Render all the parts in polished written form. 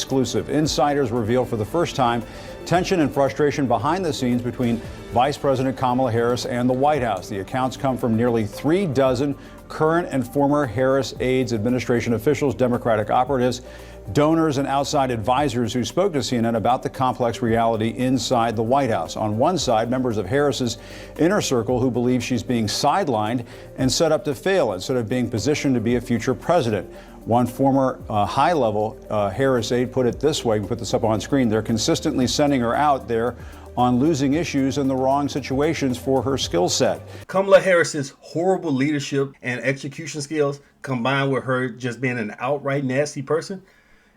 exclusive. Insiders reveal for the first time tension and frustration behind the scenes between Vice President Kamala Harris and the White House. The accounts come from nearly 3 dozen current and former Harris aides, administration officials, Democratic operatives, donors, and outside advisors who spoke to CNN about the complex reality inside the White House. On one side, members of Harris's inner circle who believe she's being sidelined and set up to fail instead of being positioned to be a future president. One former high-level Harris aide put it this way, we put this up on screen, they're consistently sending her out there on losing issues in the wrong situations for her skill set. Kamala Harris's horrible leadership and execution skills, combined with her just being an outright nasty person,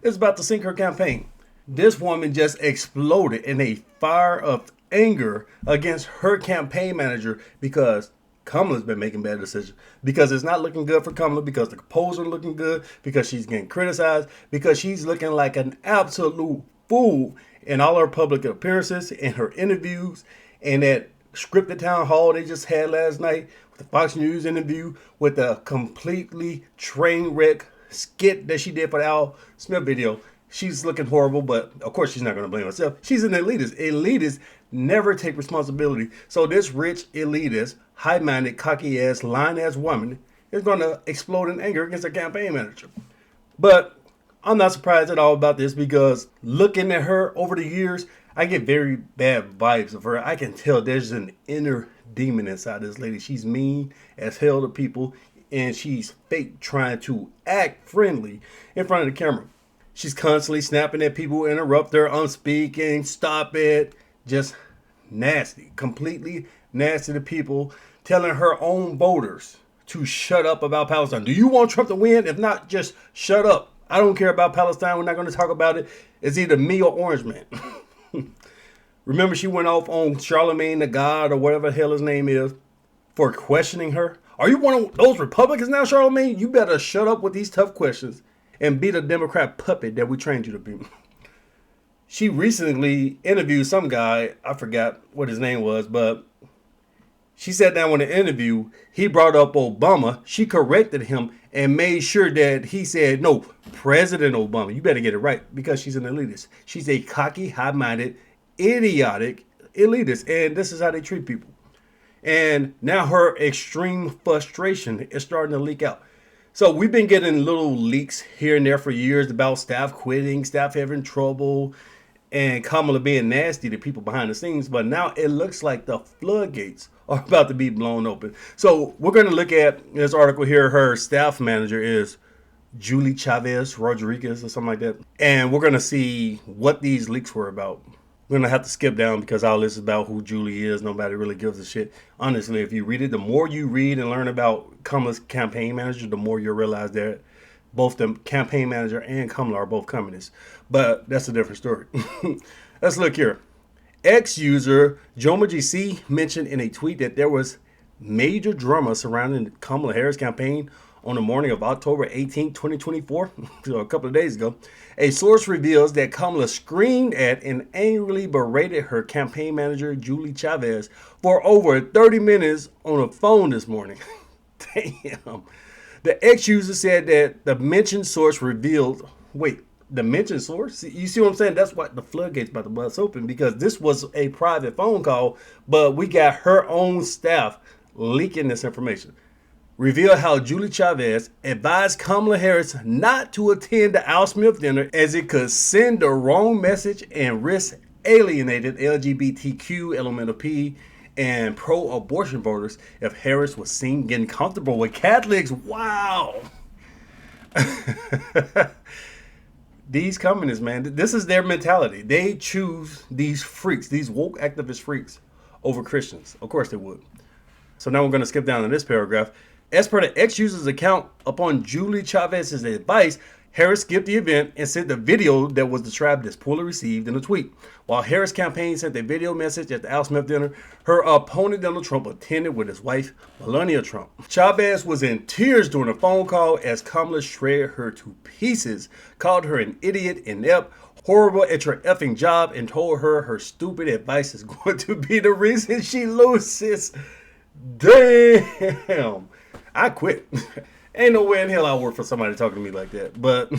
is about to sink her campaign. This woman just exploded in a fire of anger against her campaign manager because Kamala's been making bad decisions, because it's not looking good for Kamala, because the polls are looking good, because she's getting criticized, because she's looking like an absolute fool in all her public appearances, in her interviews, and that scripted town hall they just had last night, with the Fox News interview, with the completely train wreck skit that she did for the Al Smith video. She's looking horrible, but of course she's not going to blame herself. She's an elitist. Elitists never take responsibility. So this rich, elitist, high-minded, cocky-ass, lying-ass woman is going to explode in anger against her campaign manager. But I'm not surprised at all about this, because looking at her over the years, I get very bad vibes of her. I can tell there's an inner demon inside this lady. She's mean as hell to people, and she's fake trying to act friendly in front of the camera. She's constantly snapping at people, interrupt her, I'm speaking, stop it. Just nasty, completely nasty to people, telling her own voters to shut up about Palestine. Do you want Trump to win? If not, just shut up. I don't care about Palestine. We're not going to talk about it. It's either me or Orange Man. Remember, she went off on Charlemagne the God, or whatever the hell his name is, for questioning her. Are you one of those Republicans now, Charlemagne? You better shut up with these tough questions and be the Democrat puppet that we trained you to be. She recently interviewed some guy, I forgot what his name was, but she sat down with an interview. He brought up Obama. She corrected him and made sure that he said, no, President Obama. You better get it right, because she's an elitist. She's a cocky, high-minded, idiotic elitist, and this is how they treat people. And now her extreme frustration is starting to leak out. So we've been getting little leaks here and there for years about staff quitting, staff having trouble, and Kamala being nasty to people behind the scenes. But now it looks like the floodgates are about to be blown open. So we're going to look at this article here. Her staff manager is Julie Chavez Rodriguez or something like that. And we're going to see what these leaks were about. We're going to have to skip down, because all this is about who Julie is. Nobody really gives a shit. Honestly, if you read it, the more you read and learn about Kamala's campaign manager, the more you'll realize that both the campaign manager and Kamala are both communists. But that's a different story. Let's look here. Ex-user Jomaji C mentioned in a tweet that there was major drama surrounding the Kamala Harris campaign on the morning of October 18, 2024, so a couple of days ago. A source reveals that Kamala screamed at and angrily berated her campaign manager, Julie Chavez, for over 30 minutes on the phone this morning. Damn. The ex-user said that the mentioned source revealed, the mentioned source? You see what I'm saying? That's what the floodgates about to bust open, because this was a private phone call, but we got her own staff leaking this information. Revealed how Julie Chavez advised Kamala Harris not to attend the Al Smith dinner, as it could send the wrong message and risk alienated LGBTQ, elemental P, and pro-abortion voters if Harris was seen getting comfortable with Catholics. Wow. These communists, man, this is their mentality. They choose these freaks, these woke activist freaks, over Christians. Of course they would. So now we're going to skip down to this paragraph. As per the ex-user's account, upon Julie Chavez's advice, Harris skipped the event and sent the video that was described as poorly received in a tweet. While Harris' campaign sent a video message at the Al Smith dinner, her opponent Donald Trump attended with his wife, Melania Trump. Chavez was in tears during the phone call as Kamala shredded her to pieces, called her an idiot, inept, horrible at your effing job, and told her her stupid advice is going to be the reason she loses. Damn. I quit. Ain't no way in hell I'll work for somebody talking to me like that. But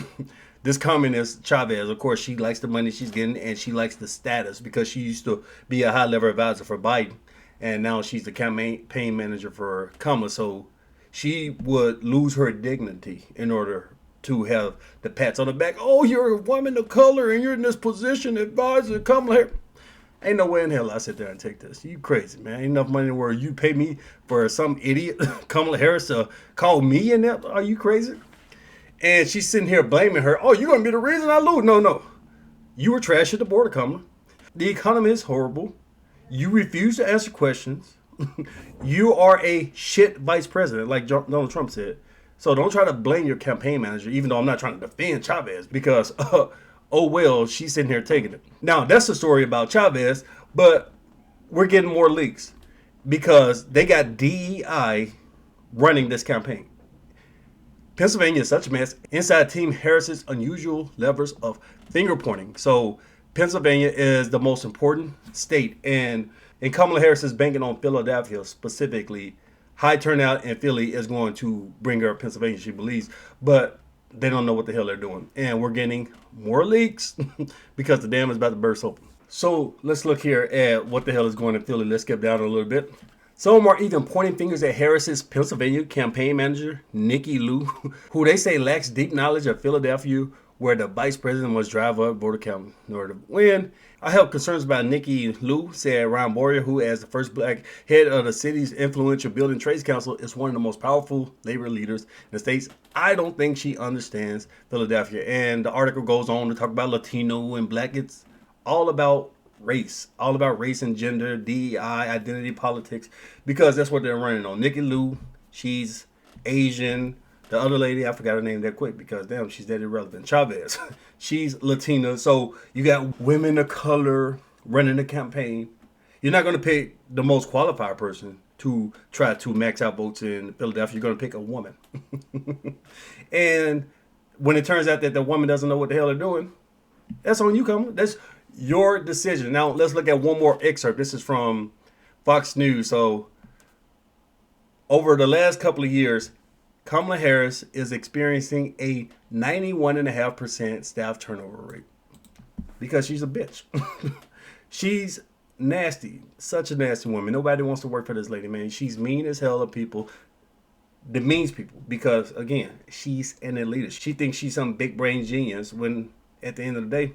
This communist Chavez, of course, she likes the money she's getting and she likes the status because she used to be a high level advisor for Biden. And now she's the campaign manager for Kamala. So she would lose her dignity in order to have the pats on the back. Oh, you're a woman of color and you're in this position, advisor Kamala Harris. Ain't no way in hell I sit there and take this. You crazy, man. Ain't enough money where you pay me for some idiot Kamala Harris to call me in that. Are you crazy? And she's sitting here blaming her. Oh, you're going to be the reason I lose. No. You were trash at the border, Kamala. The economy is horrible. You refuse to answer questions. You are a shit vice president, like Donald Trump said. So don't try to blame your campaign manager, even though I'm not trying to defend Chavez, because, oh well, she's sitting here taking it. Now, that's the story about Chavez, but we're getting more leaks because they got DEI running this campaign. Pennsylvania is such a mess. Inside Team Harris's unusual levels of finger pointing. So Pennsylvania is the most important state, and Kamala Harris is banking on Philadelphia specifically. High turnout in Philly is going to bring her Pennsylvania, she believes, but they don't know what the hell they're doing. And we're getting more leaks because the dam is about to burst open. So let's look here at what the hell is going in Philly. Let's skip down a little bit. Some are even pointing fingers at Harris's Pennsylvania campaign manager, Nikki Lou, who they say lacks deep knowledge of Philadelphia, where the vice president must drive up border county in order to win. I have concerns about Nikki Lou, said Ron Boyer, who as the first black head of the city's influential Building Trades Council is one of the most powerful labor leaders in the states. I don't think she understands Philadelphia. And the article goes on to talk about Latino and black. It's all about race and gender, DEI, identity politics, because that's what they're running on. Nikki Lou, she's Asian. The other lady, I forgot her name that quick because, damn, she's that irrelevant. Chavez, she's Latina. So you got women of color running the campaign. You're not going to pick the most qualified person to try to max out votes in Philadelphia. You're going to pick a woman. And when it turns out that the woman doesn't know what the hell they're doing, that's on you, Kamala. That's your decision. Now, let's look at one more excerpt. This is from Fox News. So over the last couple of years, Kamala Harris is experiencing a 91.5% staff turnover rate because she's a bitch. She's nasty, such a nasty woman. Nobody wants to work for this lady, man. She's mean as hell to people, demeans people because, again, she's an elitist. She thinks she's some big brain genius when at the end of the day,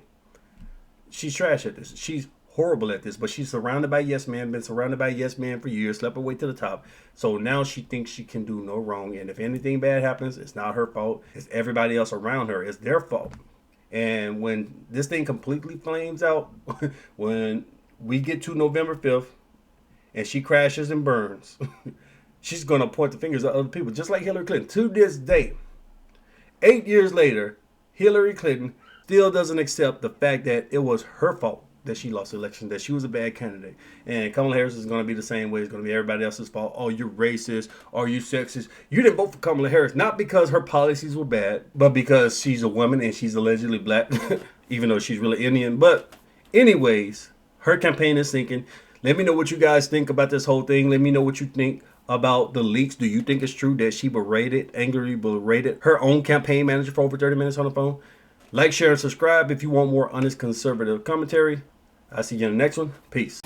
she's trash at this. She's horrible at this, but she's surrounded by yes men, been surrounded by yes men for years, slept her way to the top. So now she thinks she can do no wrong. And if anything bad happens, it's not her fault. It's everybody else around her. It's their fault. And when this thing completely flames out, when we get to November 5th and she crashes and burns, she's going to point the fingers at other people, just like Hillary Clinton. To this day, 8 years later, Hillary Clinton still doesn't accept the fact that it was her fault that she lost the election, that she was a bad candidate. And Kamala Harris is going to be the same way. It's going to be everybody else's fault. Oh, you're racist. Oh, you sexist. You didn't vote for Kamala Harris, not because her policies were bad, but because she's a woman and she's allegedly black, even though she's really Indian. But anyways, her campaign is sinking. Let me know what you guys think about this whole thing. Let me know what you think about the leaks. Do you think it's true that she angrily berated her own campaign manager for over 30 minutes on the phone? Like, share, and subscribe if you want more honest conservative commentary. I'll see you in the next one. Peace.